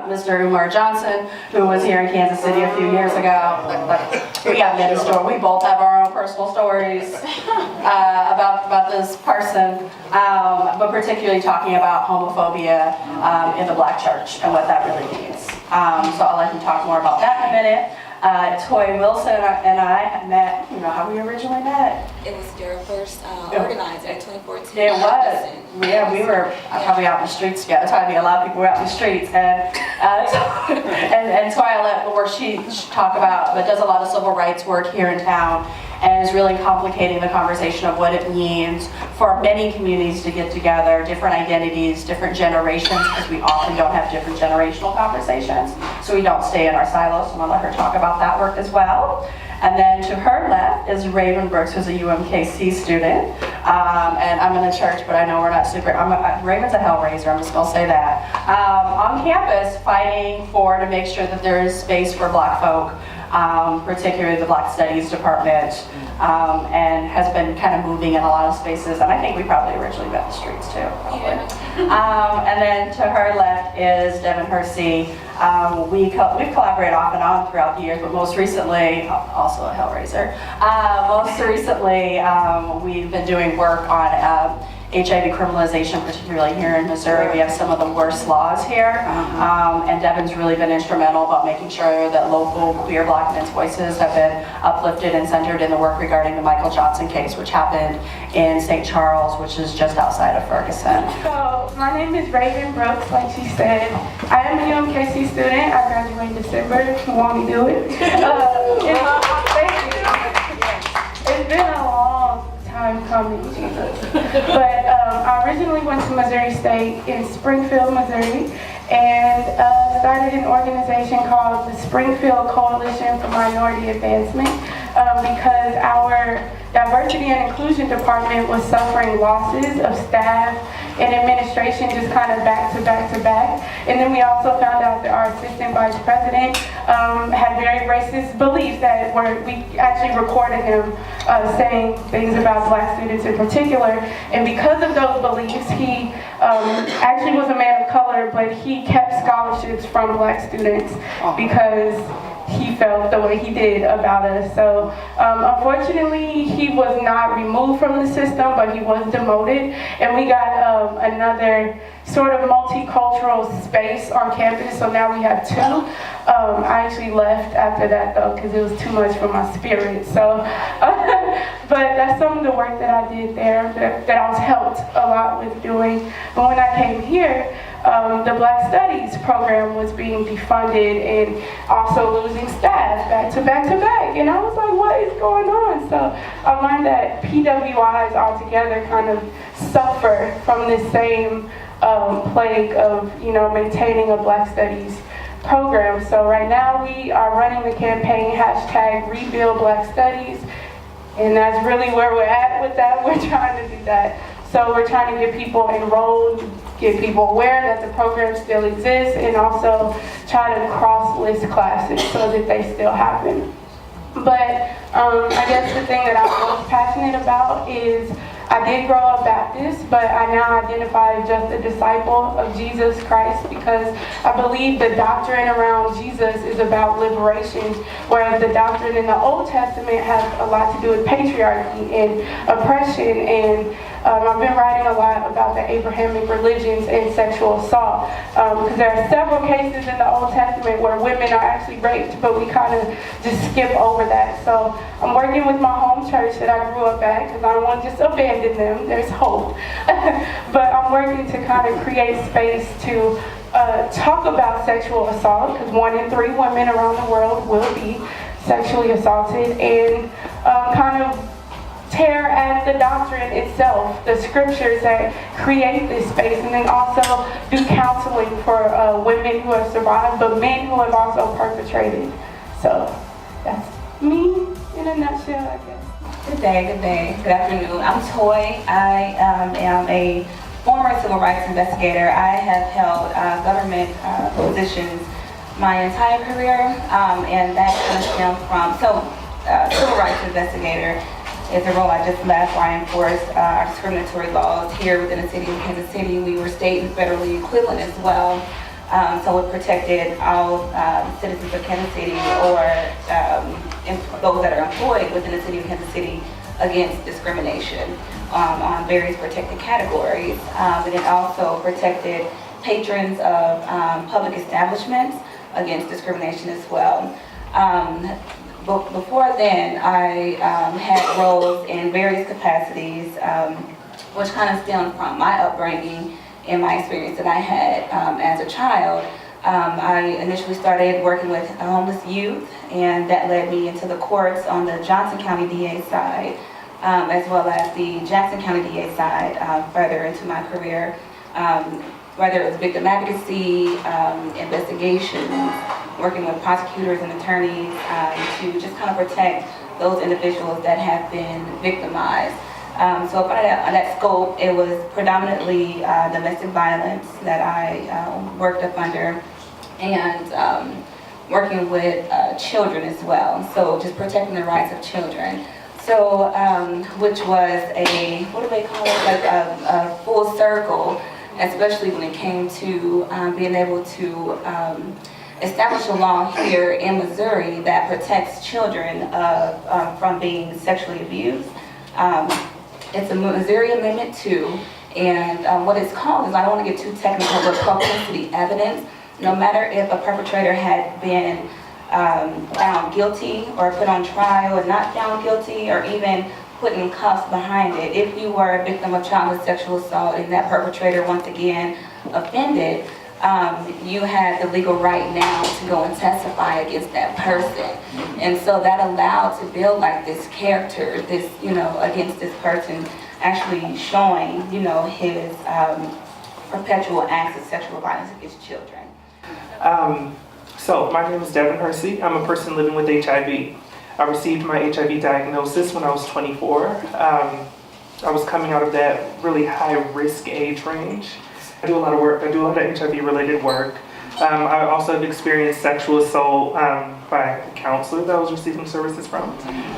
Mr. Umar Johnson, who was here in Kansas City a few years ago. We got many stories. We both have our own personal stories about this person, but particularly talking about homophobia in the Black church and what that really means. So I'll let him talk more about that in a minute. Toy Wilson and I had met, you know how we originally met? It was their first organizer in 2014. It was. Yeah, we were probably out in the streets together. That's probably a lot of people were out in the streets. And Toy, I'll let where she talk about, but does a lot of civil rights work here in town, and is really complicating the conversation of what it means for many communities to get together, different identities, different generations, because we often don't have different generational conversations, so we don't stay in our silos. So I'm gonna let her talk about that work as well. And then to her left is Raven Brooks, who's a UMKC student. And I'm in the church, but I know we're not super, Raven's a hellraiser, I'm just gonna say that. On campus, fighting to make sure that there is space for Black folk, particularly the Black Studies Department, and has been kind of moving in a lot of spaces. And I think we probably originally met in the streets too, probably. And then to her left is Devin Hursey. We've collaborated off and on throughout the years, but most recently, also a hellraiser, most recently we've been doing work on HIV criminalization, particularly here in Missouri. We have some of the worst laws here, and Devin's really been instrumental about making sure that local queer Black men's voices have been uplifted and centered in the work regarding the Michael Johnson case, which happened in St. Charles, which is just outside of Ferguson. So, my name is Raven Brooks, like she said. I am a UMKC student. I graduate in December. You want me to do it? It's been a long time coming, Jesus. But I originally went to Missouri State in Springfield, Missouri, and started an organization called the Springfield Coalition for Minority Advancement because our Diversity and Inclusion Department was suffering losses of staff and administration just kind of back to back to back. And then we also found out that our assistant vice president had very racist beliefs that we actually recorded him saying things about Black students in particular. And because of those beliefs, he actually was a man of color, but he kept scholarships from Black students because he felt the way he did about us. So unfortunately, he was not removed from the system, but he was demoted. And we got another sort of multicultural space on campus, so now we have two. I actually left after that though, because it was too much for my spirit. So, but that's some of the work that I did there that I was helped a lot with doing. But when I came here, the Black Studies program was being defunded and also losing staff back to back to back. And I was like, what is going on? So I learned that PWIs altogether kind of suffer from the same plague of, maintaining a Black Studies program. So right now we are running the campaign #RebuildBlackStudies, and that's really where we're at with that. We're trying to do that. So we're trying to get people enrolled, get people aware that the program still exists, and also try to cross-list classes so that they still happen. But I guess the thing that I'm most passionate about is I did grow up Baptist, but I now identify as just a disciple of Jesus Christ because I believe the doctrine around Jesus is about liberation, whereas the doctrine in the Old Testament has a lot to do with patriarchy and oppression. And I've been writing a lot about the Abrahamic religions and sexual assault because there are several cases in the Old Testament where women are actually raped, but we kind of just skip over that. So I'm working with my home church that I grew up at because I don't want to just abandon them. There's hope. But I'm working to kind of create space to talk about sexual assault because 1 in 3 women around the world will be sexually assaulted, and kind of tear at the doctrine itself, the scriptures that create this space, and then also do counseling for women who have survived, but men who have also perpetrated. So that's me in a nutshell, I guess. Good day, good afternoon. I'm Toy. I am a former civil rights investigator. I have held government positions my entire career, and that kind of stems from, civil rights investigator is a role I just left where I enforce our discriminatory laws here within the city of Kansas City. We were state and federally equivalent as well. So it protected all citizens of Kansas City or those that are employed within the city of Kansas City against discrimination on various protected categories. And it also protected patrons of public establishments against discrimination as well. But before then, I had roles in various capacities, which kind of stemmed from my upbringing and my experience that I had as a child. I initially started working with homeless youth, and that led me into the courts on the Johnson County DA side, as well as the Jackson County DA side, further into my career. Whether it was victim advocacy, investigations, working with prosecutors and attorneys to just kind of protect those individuals that have been victimized. So under that scope, it was predominantly domestic violence that I worked up under, and working with children as well. So just protecting the rights of children. So, which was a, what do they call it, like a full circle, especially when it came to being able to establish a law here in Missouri that protects children from being sexually abused. It's a Missouri Amendment 2, and what it's called is, I don't want to get too technical, but propensity evidence. No matter if a perpetrator had been found guilty or put on trial and not found guilty, or even put in cuffs behind it, if you were a victim of childhood sexual assault and that perpetrator once again offended, you had the legal right now to go and testify against that person. And so that allowed to build like this character, this, against this person, actually showing, his perpetual acts of sexual violence against children. So my name is Hursey. I'm a person living with HIV. I received my HIV diagnosis when I was 24. I was coming out of that really high risk age range. I do a lot of work. I do a lot of HIV related work. I also have experienced sexual assault by a counselor that I was receiving services from.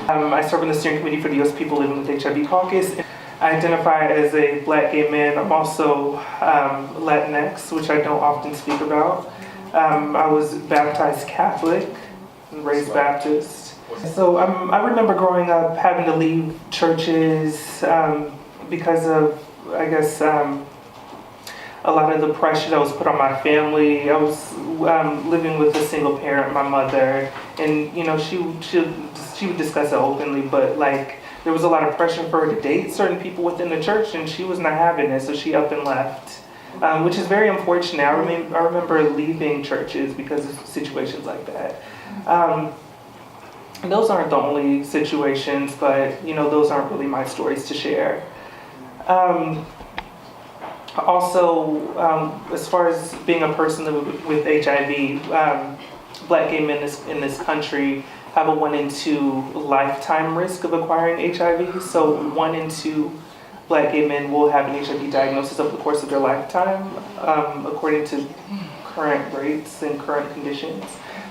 I serve on the steering committee for the U.S. People Living with HIV caucus. I identify as a black gay man. I'm also Latinx, which I don't often speak about. I was baptized Catholic and raised Baptist. So I remember growing up having to leave churches because of, I guess, a lot of the pressure that was put on my family. I was living with a single parent, my mother, and she would discuss it openly, but like there was a lot of pressure for her to date certain people within the church, and she was not having it, so she up and left, which is very unfortunate. I remember leaving churches because of situations like that. Those aren't the only situations, but those aren't really my stories to share. Also, as far as being a person with HIV, black gay men in this country have a 1 in 2 lifetime risk of acquiring HIV. So 1 in 2 black gay men will have an HIV diagnosis over the course of their lifetime, according to current rates and current conditions.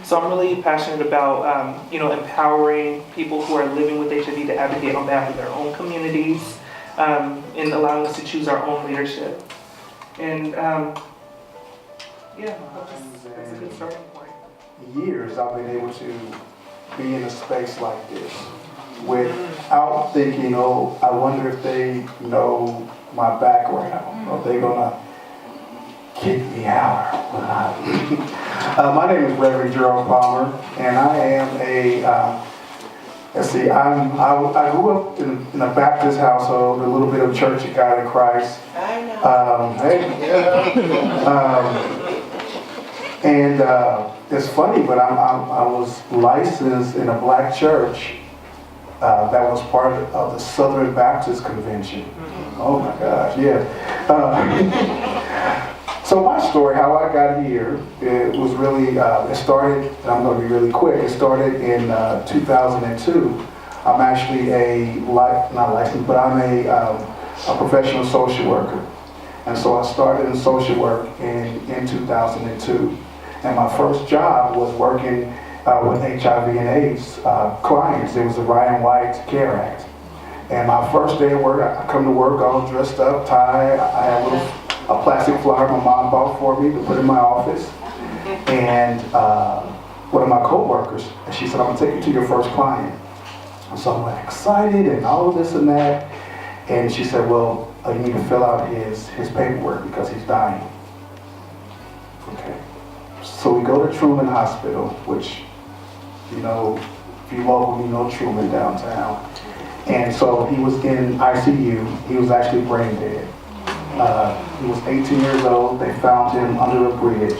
So I'm really passionate about, empowering people who are living with HIV to advocate on behalf of their own communities, and allowing us to choose our own leadership. And that's a good starting point. Years I've been able to be in a space like this without thinking, I wonder if they know my background, or they're gonna kick me out when I leave. My name is Reverend Gerald Palmer, and I am I grew up in a Baptist household, a little bit of Church of God in Christ. I know. It's funny, but I was licensed in a black church that was part of the Southern Baptist Convention. Oh my gosh, yeah. So my story, how I got here, it was really, it started, and I'm going to be really quick, it started in 2002. I'm actually not licensed, but I'm a professional social worker. And so I started in social work in 2002. And my first job was working with HIV and AIDS clients. It was the Ryan White Care Act. And my first day of work, I come to work all dressed up, tie, I had a little a plastic flyer my mom bought for me to put in my office. And one of my co-workers, and she said, I'm gonna take you to your first client. And so I'm like excited and all of this and that. And she said, well, you need to fill out his paperwork because he's dying. Okay. So we go to Truman Hospital, which, you know, if you local, you know Truman downtown. And so he was in ICU. He was actually brain dead. He was 18 years old. They found him under a bridge.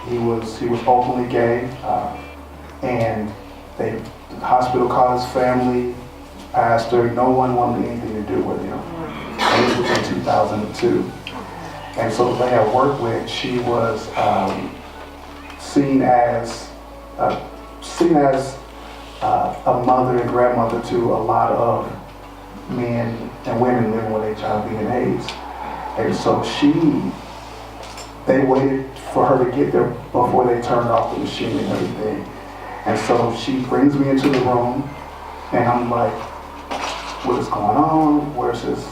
He was openly gay, and the hospital called his family, pastor. No one wanted anything to do with him. And this was in 2002. And so the lady I worked with, she was seen as a mother and grandmother to a lot of men and women living with HIV and AIDS. And so they waited for her to get there before they turned off the machine and everything. And so she brings me into the room, and I'm like, what is going on? Where's his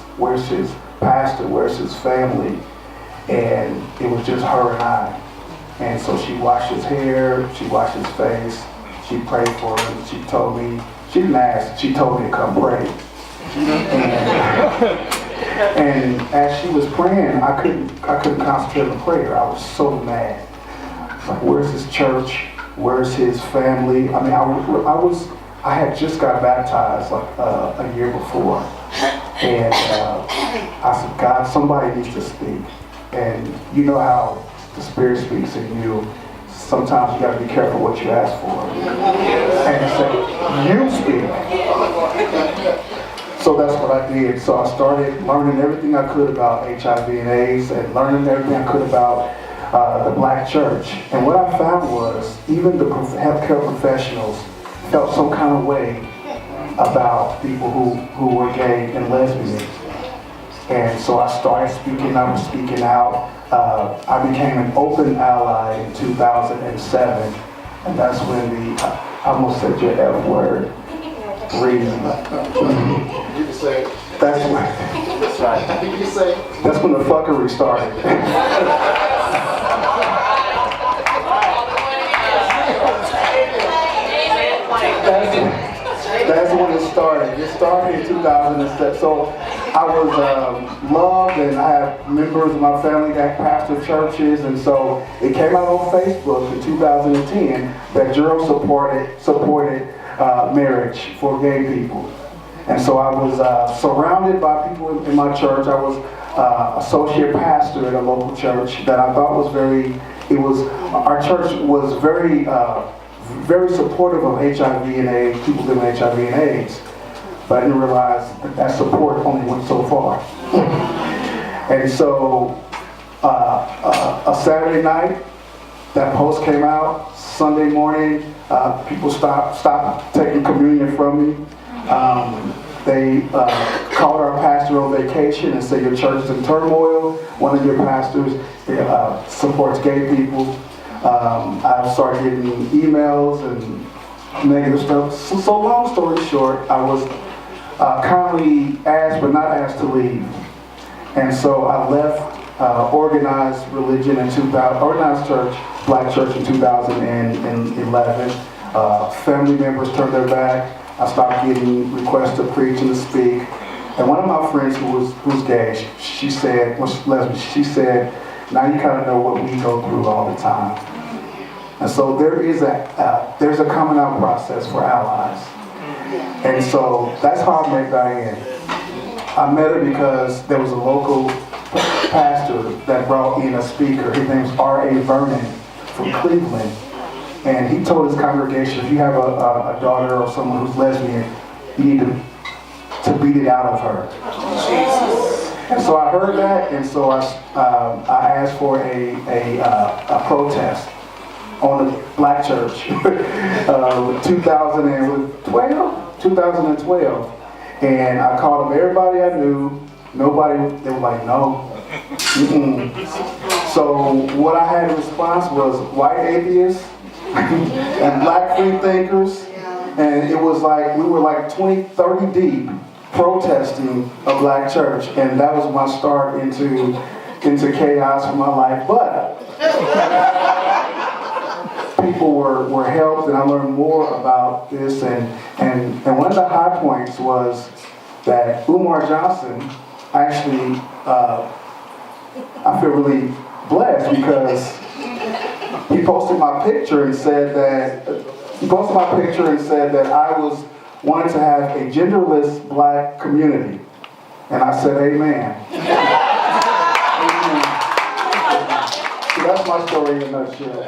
pastor? Where's his family? And it was just her and I. And so she washed his hair, she washed his face, she prayed for him. She told me, she didn't ask, she told me to come pray. And as she was praying, I couldn't concentrate on prayer. I was so mad. Like, where's his church? Where's his family? I mean, I had just got baptized like a year before. And I said, God, somebody needs to speak. And you know how the Spirit speaks in you. Sometimes you got to be careful what you ask for. And say, you speak. So that's what I did. So I started learning everything I could about HIV and AIDS and learning everything I could about the black church. And what I found was even the healthcare professionals felt some kind of way about people who were gay and lesbian. And so I started speaking, I was speaking out. I became an open ally in 2007. And that's when I almost said your F word. Reading. You can say it. That's when, That's right. You can say it. that's when the fuckery started. That's when it started. It started in 2007. So I was loved, and I have members of my family that pastor churches, and so it came out on Facebook in 2010 that Gerald supported marriage for gay people. And so I was surrounded by people in my church. I was associate pastor at a local church that I thought was our church was very supportive of HIV and AIDS, people living with HIV and AIDS. But I didn't realize that support only went so far. And so a Saturday night, that post came out. Sunday morning, people stopped taking communion from me. They called our pastor on vacation and said, your church is in turmoil. One of your pastors supports gay people. I started getting emails and negative stuff. So long story short, I was kindly asked but not asked to leave. And so I left organized religion in 2000, organized church, black church in 2011. Family members turned their back. I started getting requests to preach and to speak. And one of my friends who's gay, she said, was lesbian, she said, now you kind of know what we go through all the time. And so there's a coming out process for allies. And so that's how I met Diane. I met her because there was a local pastor that brought in a speaker. His name's R.A. Vernon from Cleveland. And he told his congregation, if you have a daughter or someone who's lesbian, you need to beat it out of her. And so I heard that, and so I asked for a protest on the black church 2012. And I called them, everybody I knew, nobody, they were like, no. So what I had in response was white atheists and black free thinkers. And it was like, we were like 20, 30 deep protesting a black church, and that was my start into chaos for my life. But people were helped, and I learned more about this. And one of the high points was that Umar Johnson actually, I feel really blessed because he posted my picture and said that I was wanted to have a genderless black community, and I said, "Amen." Amen. So that's my story in a nutshell.